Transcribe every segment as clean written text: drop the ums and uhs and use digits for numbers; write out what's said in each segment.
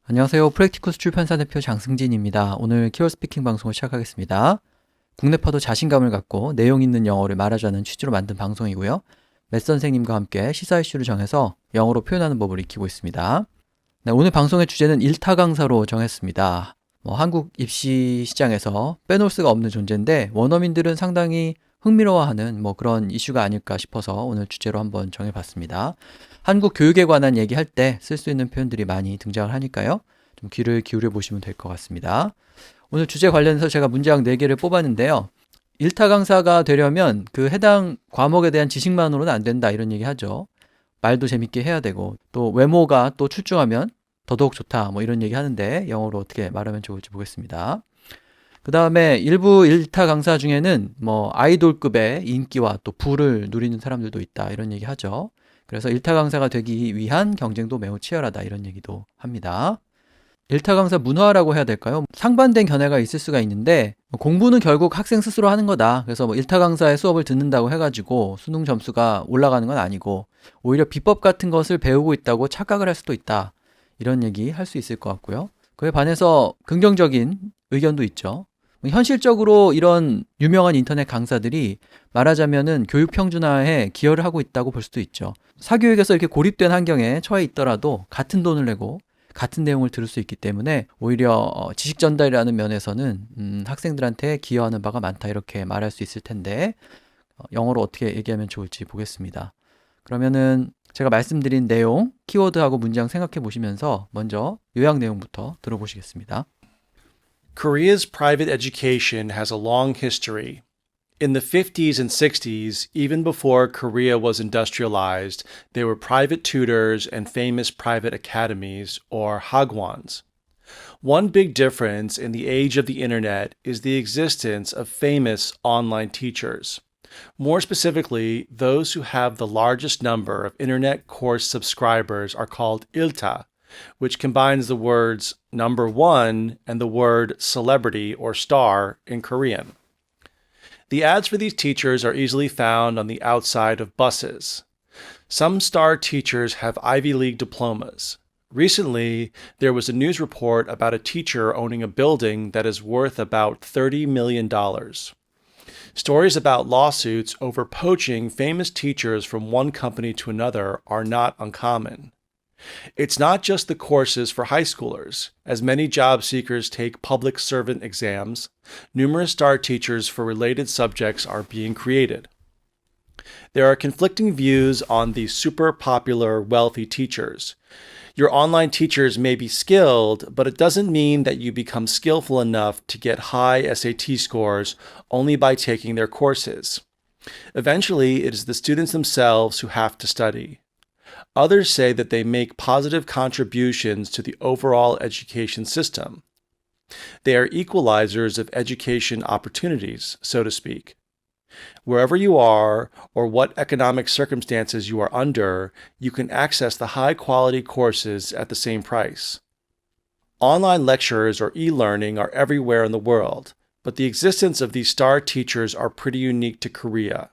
안녕하세요. 프랙티쿠스 출판사 대표 장승진입니다. 오늘 키워드 스피킹 방송을 시작하겠습니다. 국내파도 자신감을 갖고 내용 있는 영어를 말하자는 취지로 만든 방송이고요. 맷 선생님과 함께 시사 이슈를 정해서 영어로 표현하는 법을 익히고 있습니다. 네, 오늘 방송의 주제는 일타 강사로 정했습니다. 한국 입시 시장에서 빼놓을 수가 없는 존재인데 원어민들은 상당히 흥미로워하는 그런 이슈가 아닐까 싶어서 오늘 주제로 한번 정해봤습니다. 한국 교육에 관한 얘기할 때 쓸 수 있는 표현들이 많이 등장을 하니까요. 좀 귀를 기울여 보시면 될 것 같습니다. 오늘 주제 관련해서 제가 문장 4개를 뽑았는데요. 일타 강사가 되려면 그 해당 과목에 대한 지식만으로는 안 된다 이런 얘기 하죠. 말도 재밌게 해야 되고 또 외모가 또 출중하면 더더욱 좋다 이런 얘기 하는데 영어로 어떻게 말하면 좋을지 보겠습니다. 그 다음에 일부 일타 강사 중에는 아이돌급의 인기와 또 부를 누리는 사람들도 있다 이런 얘기 하죠. 그래서 일타 강사가 되기 위한 경쟁도 매우 치열하다 이런 얘기도 합니다. 일타 강사 문화라고 해야 될까요? 상반된 견해가 있을 수가 있는데 공부는 결국 학생 스스로 하는 거다. 그래서 일타 강사의 수업을 듣는다고 해가지고 수능 점수가 올라가는 건 아니고 오히려 비법 같은 것을 배우고 있다고 착각을 할 수도 있다. 이런 얘기 할 수 있을 것 같고요. 그에 반해서 긍정적인 의견도 있죠. 현실적으로 이런 유명한 인터넷 강사들이 말하자면은 교육 평준화에 기여를 하고 있다고 볼 수도 있죠. 사교육에서 이렇게 고립된 환경에 처해 있더라도 같은 돈을 내고 같은 내용을 들을 수 있기 때문에 오히려 지식 전달이라는 면에서는 학생들한테 기여하는 바가 많다 이렇게 말할 수 있을 텐데 영어로 어떻게 얘기하면 좋을지 보겠습니다. 그러면은 제가 말씀드린 내용, 키워드하고 문장 생각해 보시면서 먼저 요약 내용부터 들어보시겠습니다. Korea's private education has a long history. In the 50s and 60s, even before Korea was industrialized, there were private tutors and famous private academies, or hagwons. One big difference in the age of the internet is the existence of famous online teachers. More specifically, those who have the largest number of internet course subscribers are called ilta, which combines the words number one and the word celebrity or star in Korean. The ads for these teachers are easily found on the outside of buses. Some star teachers have Ivy League diplomas. Recently, there was a news report about a teacher owning a building that is worth about $30 million. Stories about lawsuits over poaching famous teachers from one company to another are not uncommon. It's not just the courses for high schoolers. As many job seekers take public servant exams, numerous star teachers for related subjects are being created. There are conflicting views on the super popular wealthy teachers. Your online teachers may be skilled, but it doesn't mean that you become skillful enough to get high SAT scores only by taking their courses. Eventually, it is the students themselves who have to study. Others say that they make positive contributions to the overall education system. They are equalizers of education opportunities, so to speak. Wherever you are or what economic circumstances you are under, you can access the high-quality courses at the same price. Online lectures or e-learning are everywhere in the world, but the existence of these star teachers are pretty unique to Korea.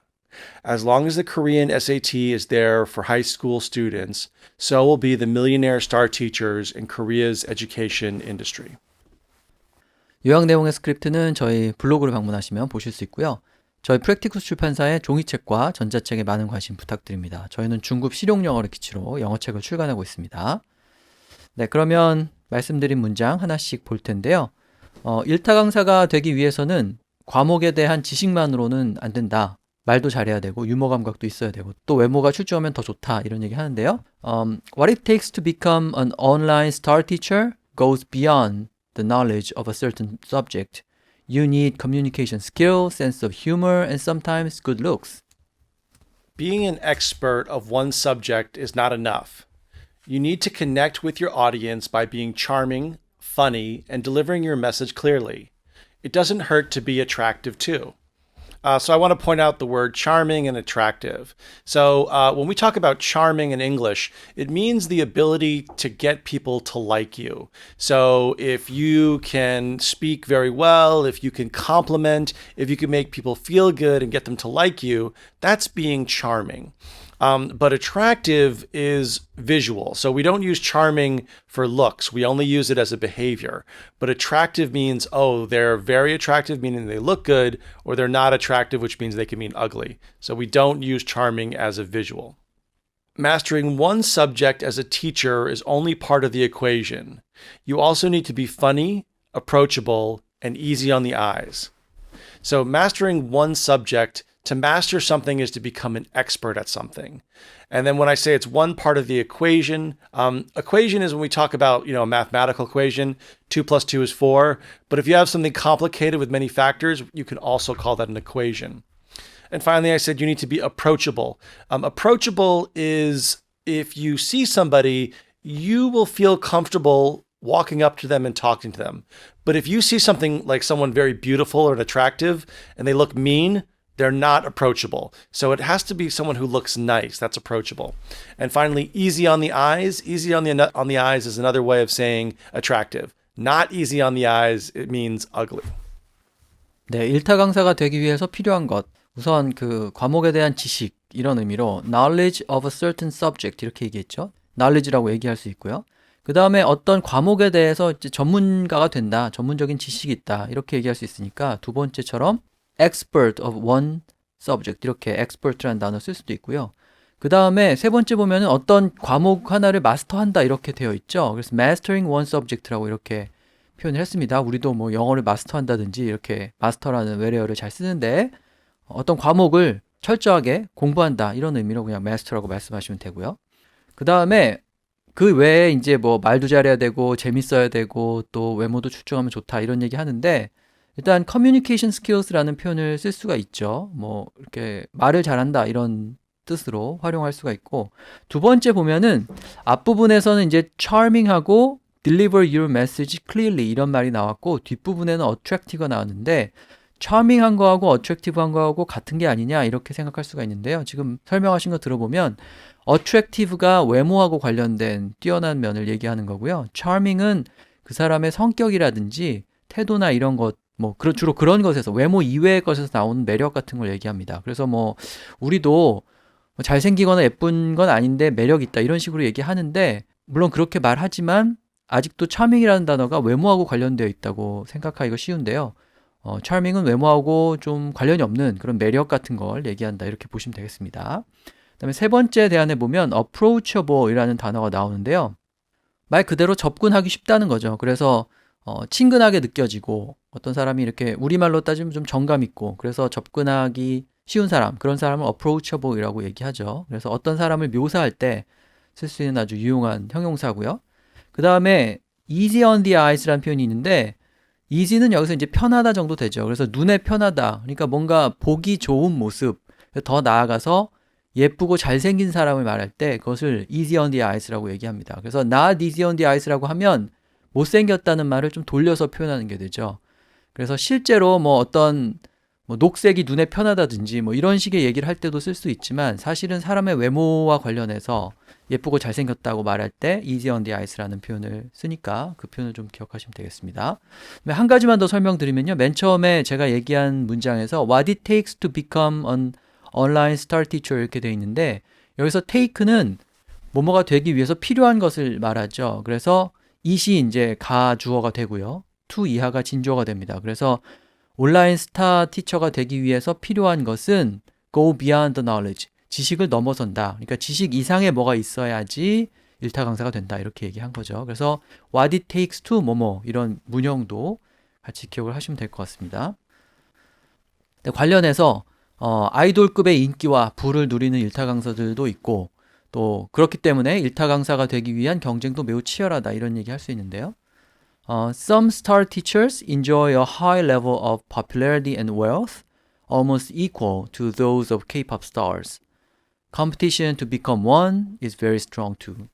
As long as the Korean SAT is there for high school students, so will be the millionaire star teachers in Korea's education industry. 요약 내용의 스크립트는 저희 블로그를 방문하시면 보실 수 있고요. 저희 프랙티쿠스 출판사의 종이책과 전자책에 많은 관심 부탁드립니다. 저희는 중급 실용 영어를 기치로 영어책을 출간하고 있습니다. 네, 그러면 말씀드린 문장 하나씩 볼 텐데요. 일타 강사가 되기 위해서는 과목에 대한 지식만으로는 안 된다. 말도 잘해야 되고 유머 감각도 있어야 되고 또 외모가 출중하면 더 좋다 이런 얘기 하는데요. What it takes to become an online star teacher goes beyond the knowledge of a certain subject. You need communication skill, sense of humor, and sometimes good looks. Being an expert of one subject is not enough. You need to connect with your audience by being charming, funny, and delivering your message clearly. It doesn't hurt to be attractive too. So I want to point out the word charming and attractive. So when we talk about charming in English, it means the ability to get people to like you. So if you can speak very well, if you can compliment, if you can make people feel good and get them to like you, that's being charming. But attractive is visual. So we don't use charming for looks. We only use it as a behavior. But attractive means, oh, they're very attractive, meaning they look good, or they're not attractive, which means they can mean ugly. So we don't use charming as a visual. Mastering one subject as a teacher is only part of the equation. You also need to be funny, approachable, and easy on the eyes. So mastering one subject, to master something is to become an expert at something. And then when I say it's one part of the equation, equation is when we talk about, a mathematical equation, 2 plus 2 is 4. But if you have something complicated with many factors, you can also call that an equation. And finally, I said you need to be approachable. Approachable is if you see somebody, you will feel comfortable walking up to them and talking to them. But if you see something like someone very beautiful or attractive and they look mean, they're not approachable. So it has to be someone who looks nice. That's approachable. And finally, easy on the eyes. Easy on the eyes is another way of saying attractive. Not easy on the eyes, it means ugly. 네, 일타 강사가 되기 위해서 필요한 것. 우선 그 과목에 대한 지식 이런 의미로 knowledge of a certain subject 이렇게 얘기했죠. knowledge라고 얘기할 수 있고요. 그 다음에 어떤 과목에 대해서 이제 전문가가 된다, 전문적인 지식이 있다 이렇게 얘기할 수 있으니까 두 번째처럼 expert of one subject 이렇게 expert라는 단어 쓸 수도 있고요. 그 다음에 세 번째 보면은 어떤 과목 하나를 마스터한다 이렇게 되어 있죠. 그래서 mastering one subject라고 이렇게 표현을 했습니다. 우리도 뭐 영어를 마스터한다든지 이렇게 마스터라는 외래어를 잘 쓰는데 어떤 과목을 철저하게 공부한다 이런 의미로 그냥 master라고 말씀하시면 되고요. 그 다음에 그 외에 이제 뭐 말도 잘해야 되고 재밌어야 되고 또 외모도 출중하면 좋다 이런 얘기 하는데 일단 communication skills라는 표현을 쓸 수가 있죠. 뭐 이렇게 말을 잘한다 이런 뜻으로 활용할 수가 있고 두 번째 보면은 앞부분에서는 이제 charming하고 deliver your message clearly 이런 말이 나왔고 뒷부분에는 attractive가 나왔는데 charming한 거하고 attractive한 거하고 같은 게 아니냐 이렇게 생각할 수가 있는데요. 지금 설명하신 거 들어보면 attractive가 외모하고 관련된 뛰어난 면을 얘기하는 거고요. charming은 그 사람의 성격이라든지 태도나 이런 것 뭐 주로 그런 것에서 외모 이외의 것에서 나오는 매력 같은 걸 얘기합니다. 그래서 뭐 우리도 잘생기거나 예쁜 건 아닌데 매력 있다 이런 식으로 얘기하는데 물론 그렇게 말하지만 아직도 charming이라는 단어가 외모하고 관련되어 있다고 생각하기가 쉬운데요. charming은 외모하고 좀 관련이 없는 그런 매력 같은 걸 얘기한다 이렇게 보시면 되겠습니다. 그다음에 세 번째 대안에 보면 approachable이라는 단어가 나오는데요. 말 그대로 접근하기 쉽다는 거죠. 그래서 친근하게 느껴지고 어떤 사람이 이렇게 우리말로 따지면 좀 정감 있고 그래서 접근하기 쉬운 사람 그런 사람을 approachable이라고 얘기하죠. 그래서 어떤 사람을 묘사할 때 쓸 수 있는 아주 유용한 형용사고요. 그 다음에 easy on the eyes라는 표현이 있는데 easy는 여기서 이제 편하다 정도 되죠. 그래서 눈에 편하다. 그러니까 뭔가 보기 좋은 모습 더 나아가서 예쁘고 잘생긴 사람을 말할 때 그것을 easy on the eyes라고 얘기합니다. 그래서 not easy on the eyes라고 하면 못생겼다는 말을 좀 돌려서 표현하는 게 되죠. 그래서 실제로 뭐 어떤 녹색이 눈에 편하다든지 뭐 이런 식의 얘기를 할 때도 쓸 수 있지만 사실은 사람의 외모와 관련해서 예쁘고 잘생겼다고 말할 때 easy on the eyes라는 표현을 쓰니까 그 표현을 좀 기억하시면 되겠습니다. 한 가지만 더 설명드리면요. 맨 처음에 제가 얘기한 문장에서 what it takes to become an online star teacher 이렇게 돼 있는데 여기서 take는 뭐뭐가 되기 위해서 필요한 것을 말하죠. 그래서 it이 이제 가주어가 되고요. to 이하가 진주어가 됩니다. 그래서 온라인 스타 티처가 되기 위해서 필요한 것은 go beyond the knowledge. 지식을 넘어선다. 그러니까 지식 이상의 뭐가 있어야지 일타 강사가 된다. 이렇게 얘기한 거죠. 그래서 what it takes to 뭐뭐 이런 문형도 같이 기억을 하시면 될 것 같습니다. 관련해서 아이돌급의 인기와 부를 누리는 일타 강사들도 있고 또 그렇기 때문에 일타 강사가 되기 위한 경쟁도 매우 치열하다. 이런 얘기 할 수 있는데요. Some star teachers enjoy a high level of popularity and wealth, almost equal to those of K-pop stars. Competition to become one is very strong too.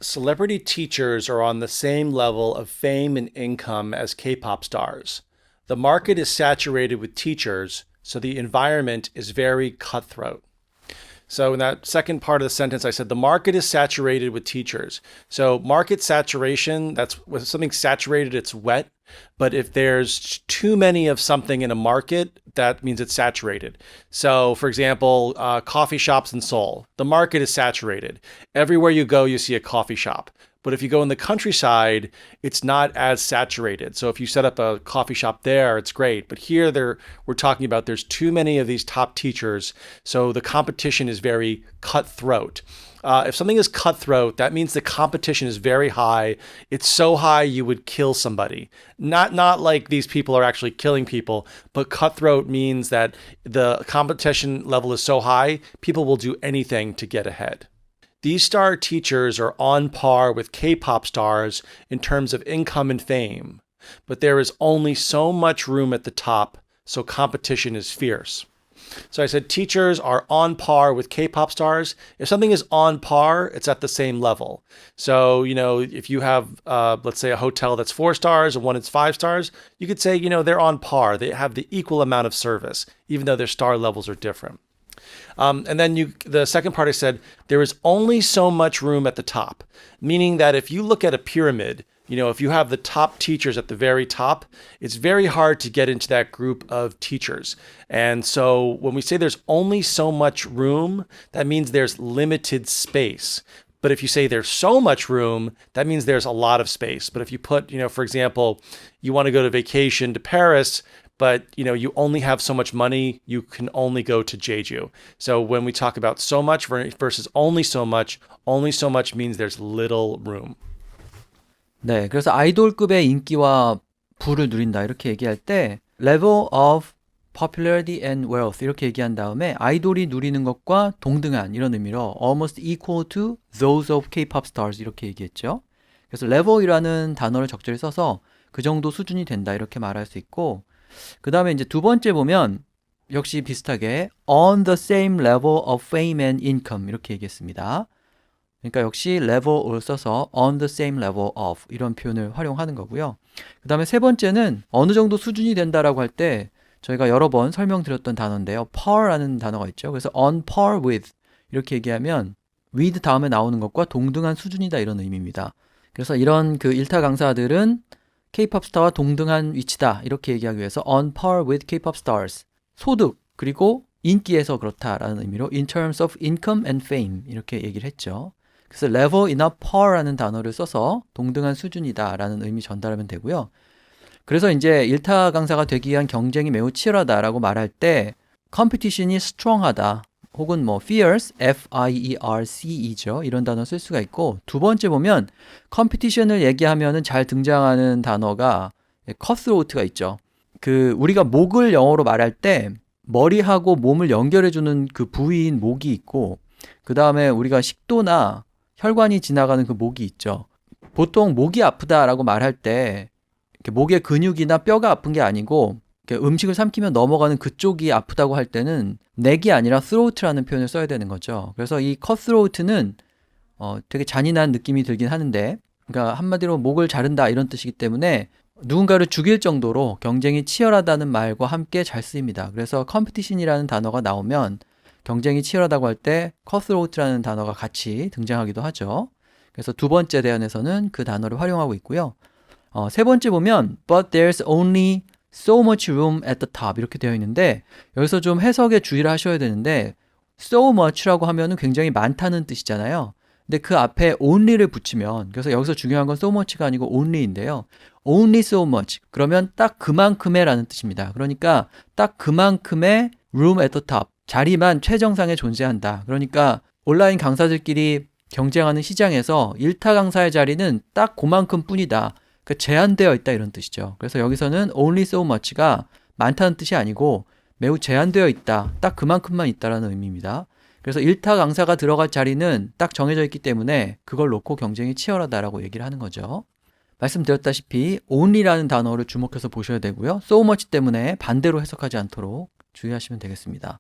Celebrity teachers are on the same level of fame and income as K-pop stars. The market is saturated with teachers, so the environment is very cutthroat. So in that second part of the sentence, I said the market is saturated with teachers. So market saturation, that's when something's saturated, it's wet. But if there's too many of something in a market, that means it's saturated. So, for example, coffee shops in Seoul, the market is saturated. Everywhere you go, you see a coffee shop. But if you go in the countryside, it's not as saturated. So if you set up a coffee shop there, it's great. But here we're talking about there's too many of these top teachers. So the competition is very cutthroat. If something is cutthroat, that means the competition is very high. It's so high you would kill somebody. Not like these people are actually killing people, but cutthroat means that the competition level is so high, people will do anything to get ahead. These star teachers are on par with K-pop stars in terms of income and fame, but there is only so much room at the top, so competition is fierce. So I said teachers are on par with K-pop stars. If something is on par, it's at the same level. So, if you have, let's say, a hotel that's 4 stars and one that's 5 stars, you could say, they're on par. They have the equal amount of service, even though their star levels are different. And then the second part I said, there is only so much room at the top, meaning that if you look at a pyramid, if you have the top teachers at the very top, it's very hard to get into that group of teachers. And so when we say there's only so much room, that means there's limited space. But if you say there's so much room, that means there's a lot of space. But if you put, for example, you want to go to vacation to Paris, but you only have so much money, you can only go to Jeju. So when we talk about so much versus only so much means there's little room. 네, 그래서 아이돌급의 인기와 부를 누린다 이렇게 얘기할 때 level of popularity and wealth 이렇게 얘기한 다음에 아이돌이 누리는 것과 동등한 이런 의미로 almost equal to those of K-pop stars 이렇게 얘기했죠. 그래서 level이라는 단어를 적절히 써서 그 정도 수준이 된다 이렇게 말할 수 있고, 그 다음에 이제 두 번째 보면 역시 비슷하게 on the same level of fame and income 이렇게 얘기했습니다. 그러니까 역시 level을 써서 on the same level of 이런 표현을 활용하는 거고요. 그 다음에 세 번째는 어느 정도 수준이 된다라고 할 때 저희가 여러 번 설명드렸던 단어인데요. par라는 단어가 있죠. 그래서 on par with 이렇게 얘기하면 with 다음에 나오는 것과 동등한 수준이다 이런 의미입니다. 그래서 이런 그 일타 강사들은 K-pop 스타와 동등한 위치다 이렇게 얘기하기 위해서 on par with K-pop stars 소득 그리고 인기에서 그렇다라는 의미로 in terms of income and fame 이렇게 얘기를 했죠. 그래서 level이나 par라는 단어를 써서 동등한 수준이다라는 의미 전달하면 되고요. 그래서 이제 일타 강사가 되기 위한 경쟁이 매우 치열하다라고 말할 때 competition이 strong하다 혹은 뭐 fierce, F-I-E-R-C-E죠. 이런 단어 쓸 수가 있고, 두 번째 보면 competition을 얘기하면은 잘 등장하는 단어가 cutthroat가 있죠. 우리가 목을 영어로 말할 때 머리하고 몸을 연결해주는 그 부위인 목이 있고, 그 다음에 우리가 식도나 혈관이 지나가는 그 목이 있죠. 보통 목이 아프다라고 말할 때 이렇게 목의 근육이나 뼈가 아픈 게 아니고 음식을 삼키면 넘어가는 그쪽이 아프다고 할 때는 neck이 아니라 throat라는 표현을 써야 되는 거죠. 그래서 이 cutthroat는 되게 잔인한 느낌이 들긴 하는데, 그러니까 한마디로 목을 자른다 이런 뜻이기 때문에 누군가를 죽일 정도로 경쟁이 치열하다는 말과 함께 잘 쓰입니다. 그래서 competition이라는 단어가 나오면 경쟁이 치열하다고 할 때 cutthroat라는 단어가 같이 등장하기도 하죠. 그래서 두 번째 대안에서는 그 단어를 활용하고 있고요. 세 번째 보면 but there's only so much room at the top 이렇게 되어 있는데, 여기서 좀 해석에 주의를 하셔야 되는데 so much라고 하면은 굉장히 많다는 뜻이잖아요. 근데 그 앞에 only를 붙이면, 그래서 여기서 중요한 건 so much가 아니고 only인데요. only so much 그러면 딱 그만큼의 라는 뜻입니다. 그러니까 딱 그만큼의 room at the top 자리만 최정상에 존재한다. 그러니까 온라인 강사들끼리 경쟁하는 시장에서 일타 강사의 자리는 딱 그만큼 뿐이다. 제한되어 있다 이런 뜻이죠. 그래서 여기서는 only so much가 많다는 뜻이 아니고 매우 제한되어 있다. 딱 그만큼만 있다라는 의미입니다. 그래서 일타 강사가 들어갈 자리는 딱 정해져 있기 때문에 그걸 놓고 경쟁이 치열하다라고 얘기를 하는 거죠. 말씀드렸다시피 only라는 단어를 주목해서 보셔야 되고요. so much 때문에 반대로 해석하지 않도록 주의하시면 되겠습니다.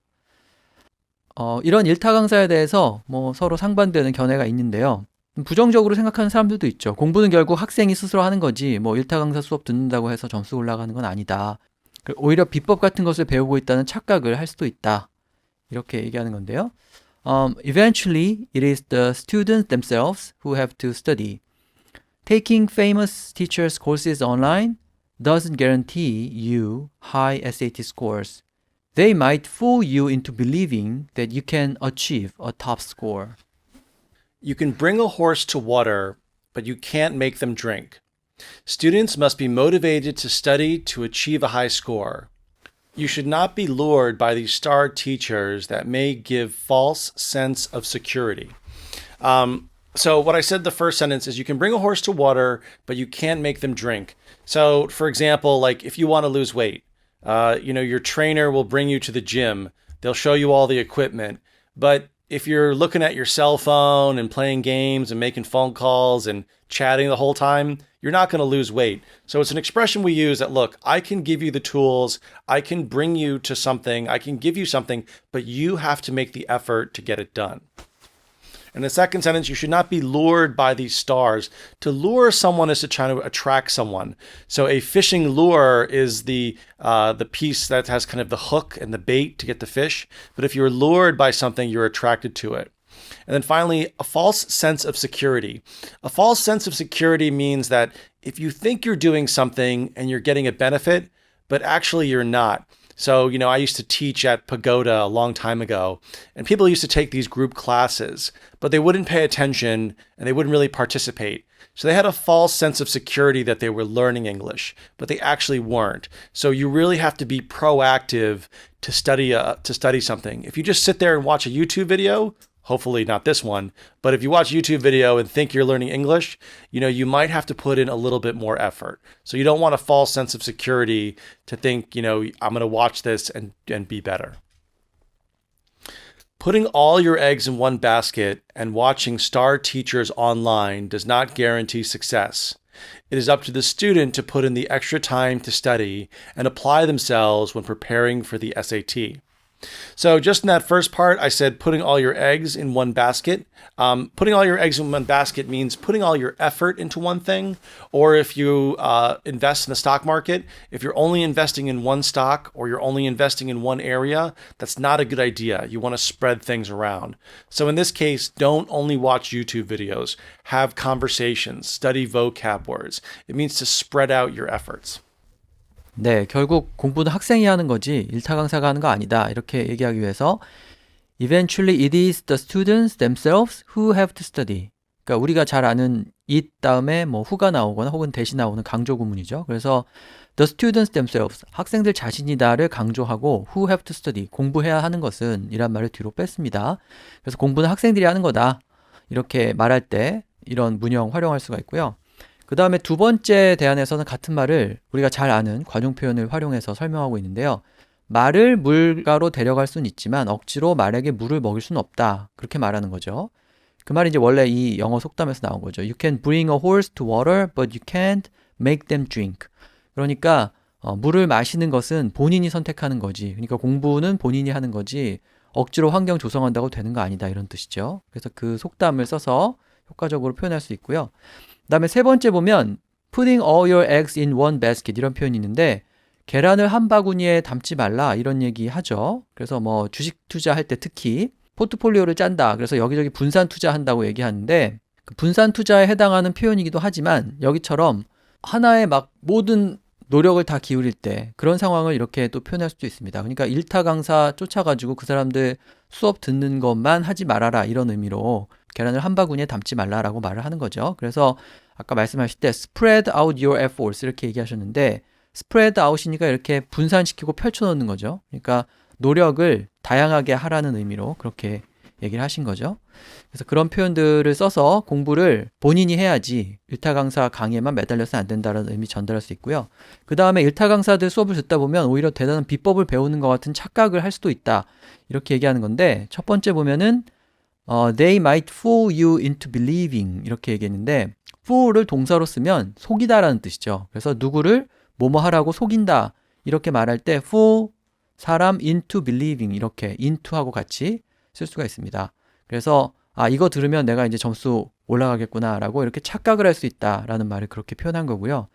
이런 일타 강사에 대해서 서로 상반되는 견해가 있는데요. 부정적으로 생각하는 사람들도 있죠. 공부는 결국 학생이 스스로 하는 거지 일타 강사 수업 듣는다고 해서 점수 올라가는 건 아니다. 오히려 비법 같은 것을 배우고 있다는 착각을 할 수도 있다. 이렇게 얘기하는 건데요. Eventually, it is the students themselves who have to study. Taking famous teachers' courses online doesn't guarantee you high SAT scores. They might fool you into believing that you can achieve a top score. You can bring a horse to water, but you can't make them drink. Students must be motivated to study to achieve a high score. You should not be lured by these star teachers that may give false sense of security. So what I said the first sentence is you can bring a horse to water, but you can't make them drink. So for example, like if you want to lose weight, your trainer will bring you to the gym. They'll show you all the equipment. But if you're looking at your cell phone and playing games and making phone calls and chatting the whole time, you're not going to lose weight. So it's an expression we use that, look, I can give you the tools, I can bring you to something, I can give you something, but you have to make the effort to get it done. In the second sentence, you should not be lured by these stars. To lure someone is to try to attract someone. So a fishing lure is the piece that has kind of the hook and the bait to get the fish. But if you're lured by something, you're attracted to it. And then finally, a false sense of security. A false sense of security means that if you think you're doing something and you're getting a benefit, but actually you're not. So, I used to teach at Pagoda a long time ago, and people used to take these group classes, but they wouldn't pay attention and they wouldn't really participate. So they had a false sense of security that they were learning English, but they actually weren't. So you really have to be proactive to study something. If you just sit there and watch a YouTube video, hopefully not this one, but if you watch a YouTube video and think you're learning English, you might have to put in a little bit more effort. So you don't want a false sense of security to think, I'm going to watch this and be better. Putting all your eggs in one basket and watching star teachers online does not guarantee success. It is up to the student to put in the extra time to study and apply themselves when preparing for the SAT. So just in that first part, I said putting all your eggs in one basket. Putting all your eggs in one basket means putting all your effort into one thing. Or if you invest in the stock market, if you're only investing in one stock or you're only investing in one area, that's not a good idea. You want to spread things around. So in this case, don't only watch YouTube videos. Have conversations, study vocab words. It means to spread out your efforts. 네, 결국 공부는 학생이 하는 거지 일타 강사가 하는 거 아니다. 이렇게 얘기하기 위해서 Eventually it is the students themselves who have to study. 그러니까 우리가 잘 아는 it 다음에 뭐 who가 나오거나 혹은 대신 나오는 강조 구문이죠. 그래서 the students themselves, 학생들 자신이다를 강조하고 who have to study, 공부해야 하는 것은 이란 말을 뒤로 뺐습니다. 그래서 공부는 학생들이 하는 거다. 이렇게 말할 때 이런 문형 활용할 수가 있고요. 그 다음에 두 번째 대안에서는 같은 말을 우리가 잘 아는 관용 표현을 활용해서 설명하고 있는데요. 말을 물가로 데려갈 수는 있지만 억지로 말에게 물을 먹일 수는 없다. 그렇게 말하는 거죠. 그 말이 이제 원래 이 영어 속담에서 나온 거죠. You can bring a horse to water, but you can't make them drink. 그러니까 물을 마시는 것은 본인이 선택하는 거지. 그러니까 공부는 본인이 하는 거지. 억지로 환경 조성한다고 되는 거 아니다. 이런 뜻이죠. 그래서 그 속담을 써서 효과적으로 표현할 수 있고요. 그 다음에 세 번째 보면 putting all your eggs in one basket 이런 표현이 있는데 계란을 한 바구니에 담지 말라 이런 얘기 하죠. 그래서 뭐 주식 투자할 때 특히 포트폴리오를 짠다. 그래서 여기저기 분산 투자한다고 얘기하는데 그 분산 투자에 해당하는 표현이기도 하지만 여기처럼 하나의 막 모든 노력을 다 기울일 때 그런 상황을 이렇게 또 표현할 수도 있습니다. 그러니까 일타 강사 쫓아가지고 그 사람들 수업 듣는 것만 하지 말아라 이런 의미로 계란을 한 바구니에 담지 말라라고 말을 하는 거죠. 그래서 아까 말씀하실 때 spread out your efforts 이렇게 얘기하셨는데 spread out이니까 이렇게 분산시키고 펼쳐놓는 거죠. 그러니까 노력을 다양하게 하라는 의미로 그렇게 얘기를 하신 거죠. 그래서 그런 표현들을 써서 공부를 본인이 해야지 일타 강사 강의에만 매달려서는 안 된다는 의미 전달할 수 있고요. 그 다음에 일타 강사들 수업을 듣다 보면 오히려 대단한 비법을 배우는 것 같은 착각을 할 수도 있다. 이렇게 얘기하는 건데 첫 번째 보면은 they might fool you into believing 이렇게 얘기했는데 fool을 동사로 쓰면 속이다라는 뜻이죠. 그래서 누구를 뭐뭐 하라고 속인다 이렇게 말할 때 fool 사람 into believing 이렇게 into하고 같이 쓸 수가 있습니다. 그래서 이거 들으면 내가 이제 점수 올라가겠구나 라고 이렇게 착각을 할 수 있다라는 말을 그렇게 표현한 거고요.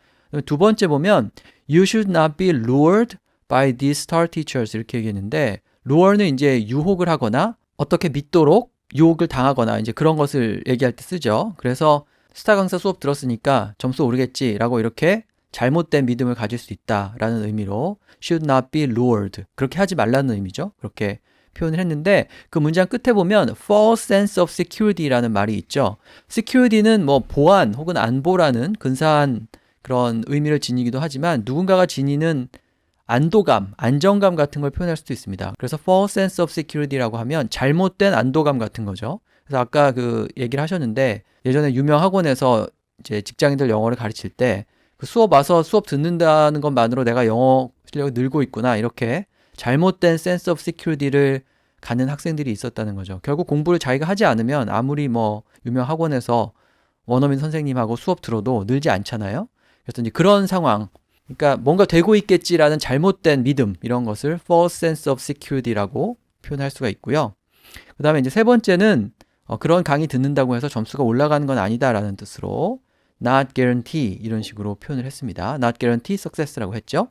두 번째 보면 you should not be lured by these star teachers 이렇게 얘기했는데 lure는 이제 유혹을 하거나 어떻게 믿도록 유혹을 당하거나 이제 그런 것을 얘기할 때 쓰죠. 그래서 스타 강사 수업 들었으니까 점수 오르겠지라고 이렇게 잘못된 믿음을 가질 수 있다라는 의미로 should not be lured 그렇게 하지 말라는 의미죠. 그렇게 표현을 했는데 그 문장 끝에 보면 false sense of security라는 말이 있죠. security는 뭐 보안 혹은 안보라는 근사한 그런 의미를 지니기도 하지만 누군가가 지니는 안도감, 안정감 같은 걸 표현할 수도 있습니다. 그래서 false sense of security라고 하면 잘못된 안도감 같은 거죠. 그래서 아까 그 얘기를 하셨는데 예전에 유명 학원에서 이제 직장인들 영어를 가르칠 때 그 수업 와서 수업 듣는다는 것만으로 내가 영어 실력이 늘고 있구나 이렇게 잘못된 sense of security를 갖는 학생들이 있었다는 거죠. 결국 공부를 자기가 하지 않으면 아무리 뭐 유명 학원에서 원어민 선생님하고 수업 들어도 늘지 않잖아요. 그래서 이제 그런 상황, 그러니까 뭔가 되고 있겠지라는 잘못된 믿음 이런 것을 false sense of security라고 표현할 수가 있고요. 그 다음에 이제 세 번째는 그런 강의 듣는다고 해서 점수가 올라가는 건 아니다라는 뜻으로 not guarantee 이런 식으로 표현을 했습니다. not guarantee success라고 했죠.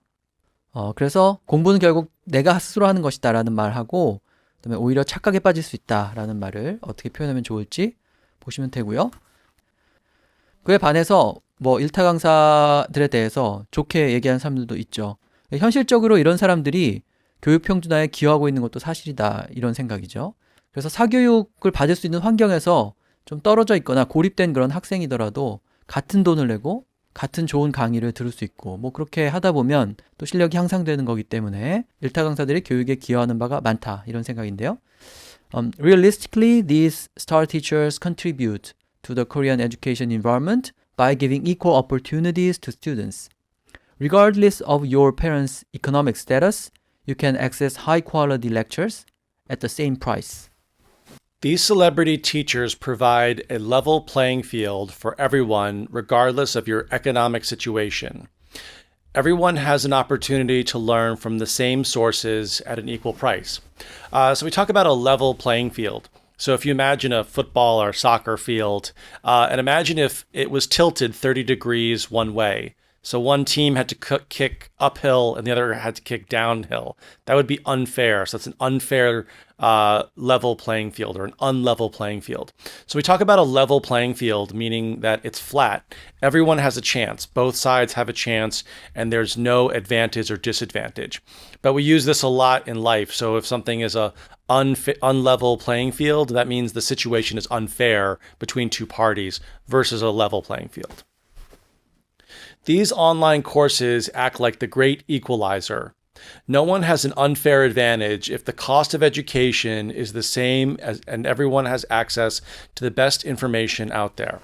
그래서 공부는 결국 내가 스스로 하는 것이다라는 말하고 그다음에 오히려 착각에 빠질 수 있다라는 말을 어떻게 표현하면 좋을지 보시면 되고요. 그에 반해서 뭐 일타 강사들에 대해서 좋게 얘기하는 사람들도 있죠. 현실적으로 이런 사람들이 교육 평준화에 기여하고 있는 것도 사실이다 이런 생각이죠. 그래서 사교육을 받을 수 있는 환경에서 좀 떨어져 있거나 고립된 그런 학생이더라도 같은 돈을 내고 같은 좋은 강의를 들을 수 있고 뭐 그렇게 하다 보면 또 실력이 향상되는 거기 때문에 일타 강사들이 교육에 기여하는 바가 많다 이런 생각인데요. Realistically, these star teachers contribute to the Korean education environment by giving equal opportunities to students. Regardless of your parents' economic status, you can access high-quality lectures at the same price. These celebrity teachers provide a level playing field for everyone, regardless of your economic situation. Everyone has an opportunity to learn from the same sources at an equal price. So we talk about a level playing field. So if you imagine a football or soccer field, and imagine if it was tilted 30 degrees one way. So one team had to kick uphill and the other had to kick downhill. That would be unfair. So it's an unfair level playing field or an unlevel playing field. So we talk about a level playing field, meaning that it's flat. Everyone has a chance. Both sides have a chance and there's no advantage or disadvantage. But we use this a lot in life. So if something is a unlevel playing field, that means the situation is unfair between two parties versus a level playing field. These online courses act like the great equalizer. No one has an unfair advantage if the cost of education is the same and everyone has access to the best information out there.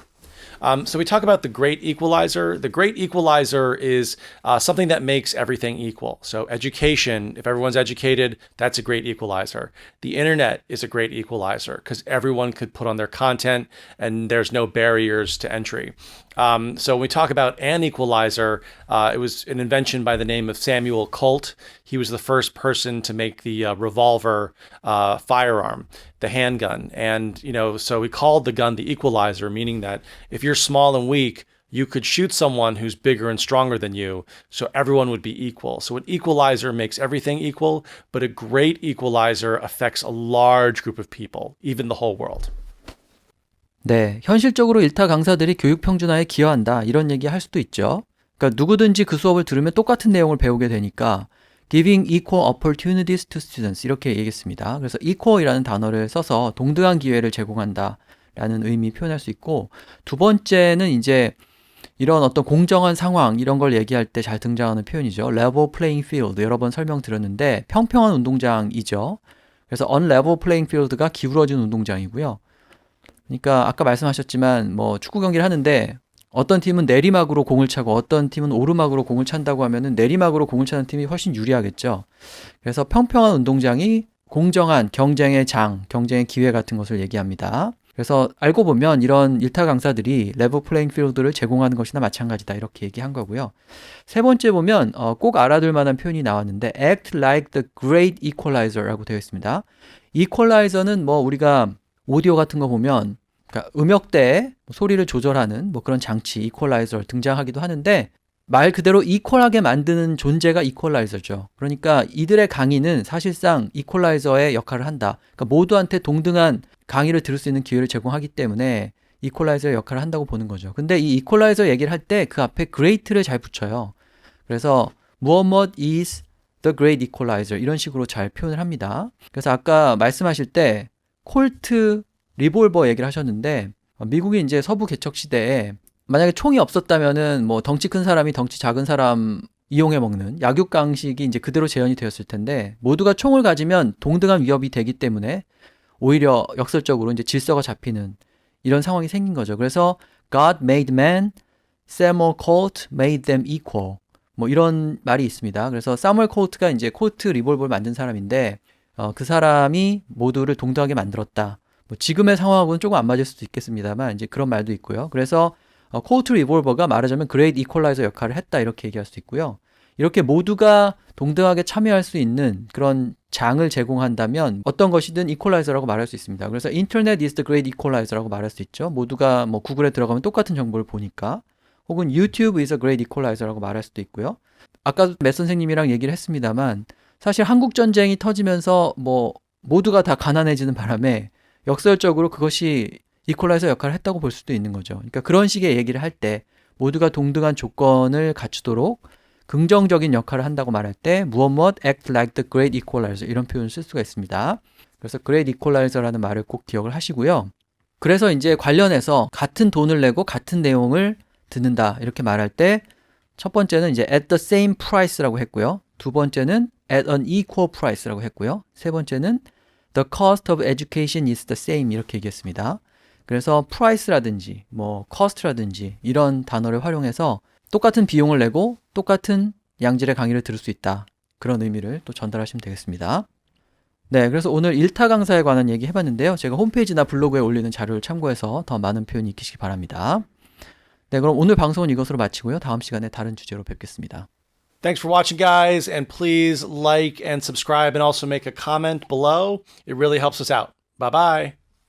So we talk about the great equalizer. The great equalizer is something that makes everything equal. So education, if everyone's educated, that's a great equalizer. The internet is a great equalizer because everyone could put on their content and there's no barriers to entry. So when we talk about an equalizer, it was an invention by the name of Samuel Colt. He was the first person to make the revolver firearm, the handgun. And, so we called the gun the equalizer, meaning that if you're small and weak, you could shoot someone who's bigger and stronger than you, so everyone would be equal. So an equalizer makes everything equal, but a great equalizer affects a large group of people, even the whole world. 네, 현실적으로 일타 강사들이 교육 평준화에 기여한다 이런 얘기 할 수도 있죠. 그러니까 누구든지 그 수업을 들으면 똑같은 내용을 배우게 되니까 giving equal opportunities to students 이렇게 얘기했습니다. 그래서 equal이라는 단어를 써서 동등한 기회를 제공한다 라는 의미 표현할 수 있고 두 번째는 이제 이런 어떤 공정한 상황 이런 걸 얘기할 때 잘 등장하는 표현이죠. level playing field 여러 번 설명드렸는데 평평한 운동장이죠. 그래서 unlevel playing field가 기울어진 운동장이고요. 그러니까 아까 말씀하셨지만 뭐 축구 경기를 하는데 어떤 팀은 내리막으로 공을 차고 어떤 팀은 오르막으로 공을 찬다고 하면은 내리막으로 공을 차는 팀이 훨씬 유리하겠죠. 그래서 평평한 운동장이 공정한 경쟁의 장, 경쟁의 기회 같은 것을 얘기합니다. 그래서 알고 보면 이런 일타 강사들이 레벨 플레잉 필드를 제공하는 것이나 마찬가지다 이렇게 얘기한 거고요. 세 번째 보면 꼭 알아둘 만한 표현이 나왔는데 act like the great equalizer라고 되어 있습니다. equalizer는 뭐 우리가 오디오 같은 거 보면 그러니까 음역대 소리를 조절하는 뭐 그런 장치 이퀄라이저 등장하기도 하는데 말 그대로 이퀄하게 만드는 존재가 이퀄라이저죠. 그러니까 이들의 강의는 사실상 이퀄라이저의 역할을 한다. 그러니까 모두한테 동등한 강의를 들을 수 있는 기회를 제공하기 때문에 이퀄라이저의 역할을 한다고 보는 거죠. 근데 이 이퀄라이저 얘기를 할 때 그 앞에 great를 잘 붙여요. 그래서 무엇 is the great equalizer 이런 식으로 잘 표현을 합니다. 그래서 아까 말씀하실 때 콜트 리볼버 얘기를 하셨는데 미국이 이제 서부 개척 시대에 만약에 총이 없었다면은 뭐 덩치 큰 사람이 덩치 작은 사람 이용해 먹는 약육강식이 이제 그대로 재현이 되었을 텐데 모두가 총을 가지면 동등한 위협이 되기 때문에 오히려 역설적으로 이제 질서가 잡히는 이런 상황이 생긴 거죠. 그래서 God made man, Samuel Colt made them equal. 뭐 이런 말이 있습니다. 그래서 사무엘 콜트가 이제 콜트 리볼버를 만든 사람인데 그 사람이 모두를 동등하게 만들었다. 뭐 지금의 상황하고는 조금 안 맞을 수도 있겠습니다만 이제 그런 말도 있고요. 그래서 콜트 리볼버가 말하자면 그레이트 이퀄라이저 역할을 했다 이렇게 얘기할 수 있고요. 이렇게 모두가 동등하게 참여할 수 있는 그런 장을 제공한다면 어떤 것이든 이퀄라이저라고 말할 수 있습니다. 그래서 인터넷 is the great equalizer라고 말할 수 있죠. 모두가 뭐 구글에 들어가면 똑같은 정보를 보니까 혹은 YouTube is a great equalizer라고 말할 수도 있고요. 아까 맷 선생님이랑 얘기를 했습니다만 사실 한국 전쟁이 터지면서 뭐 모두가 다 가난해지는 바람에 역설적으로 그것이 이퀄라이저 역할을 했다고 볼 수도 있는 거죠. 그러니까 그런 식의 얘기를 할 때 모두가 동등한 조건을 갖추도록 긍정적인 역할을 한다고 말할 때 무엇 act like the great equalizer 이런 표현을 쓸 수가 있습니다. 그래서 great equalizer라는 말을 꼭 기억을 하시고요. 그래서 이제 관련해서 같은 돈을 내고 같은 내용을 듣는다 이렇게 말할 때 첫 번째는 이제 at the same price라고 했고요. 두 번째는 at an equal price라고 했고요. 세 번째는 the cost of education is the same 이렇게 얘기했습니다. 그래서 price라든지 뭐 cost라든지 이런 단어를 활용해서 똑같은 비용을 내고 똑같은 양질의 강의를 들을 수 있다. 그런 의미를 또 전달하시면 되겠습니다. 네, 그래서 오늘 일타 강사에 관한 얘기 해봤는데요. 제가 홈페이지나 블로그에 올리는 자료를 참고해서 더 많은 표현이 익히시기 바랍니다. 네, 그럼 오늘 방송은 이것으로 마치고요. 다음 시간에 다른 주제로 뵙겠습니다. Thanks for watching, guys, and please like and subscribe and also make a comment below. It really helps us out. Bye bye.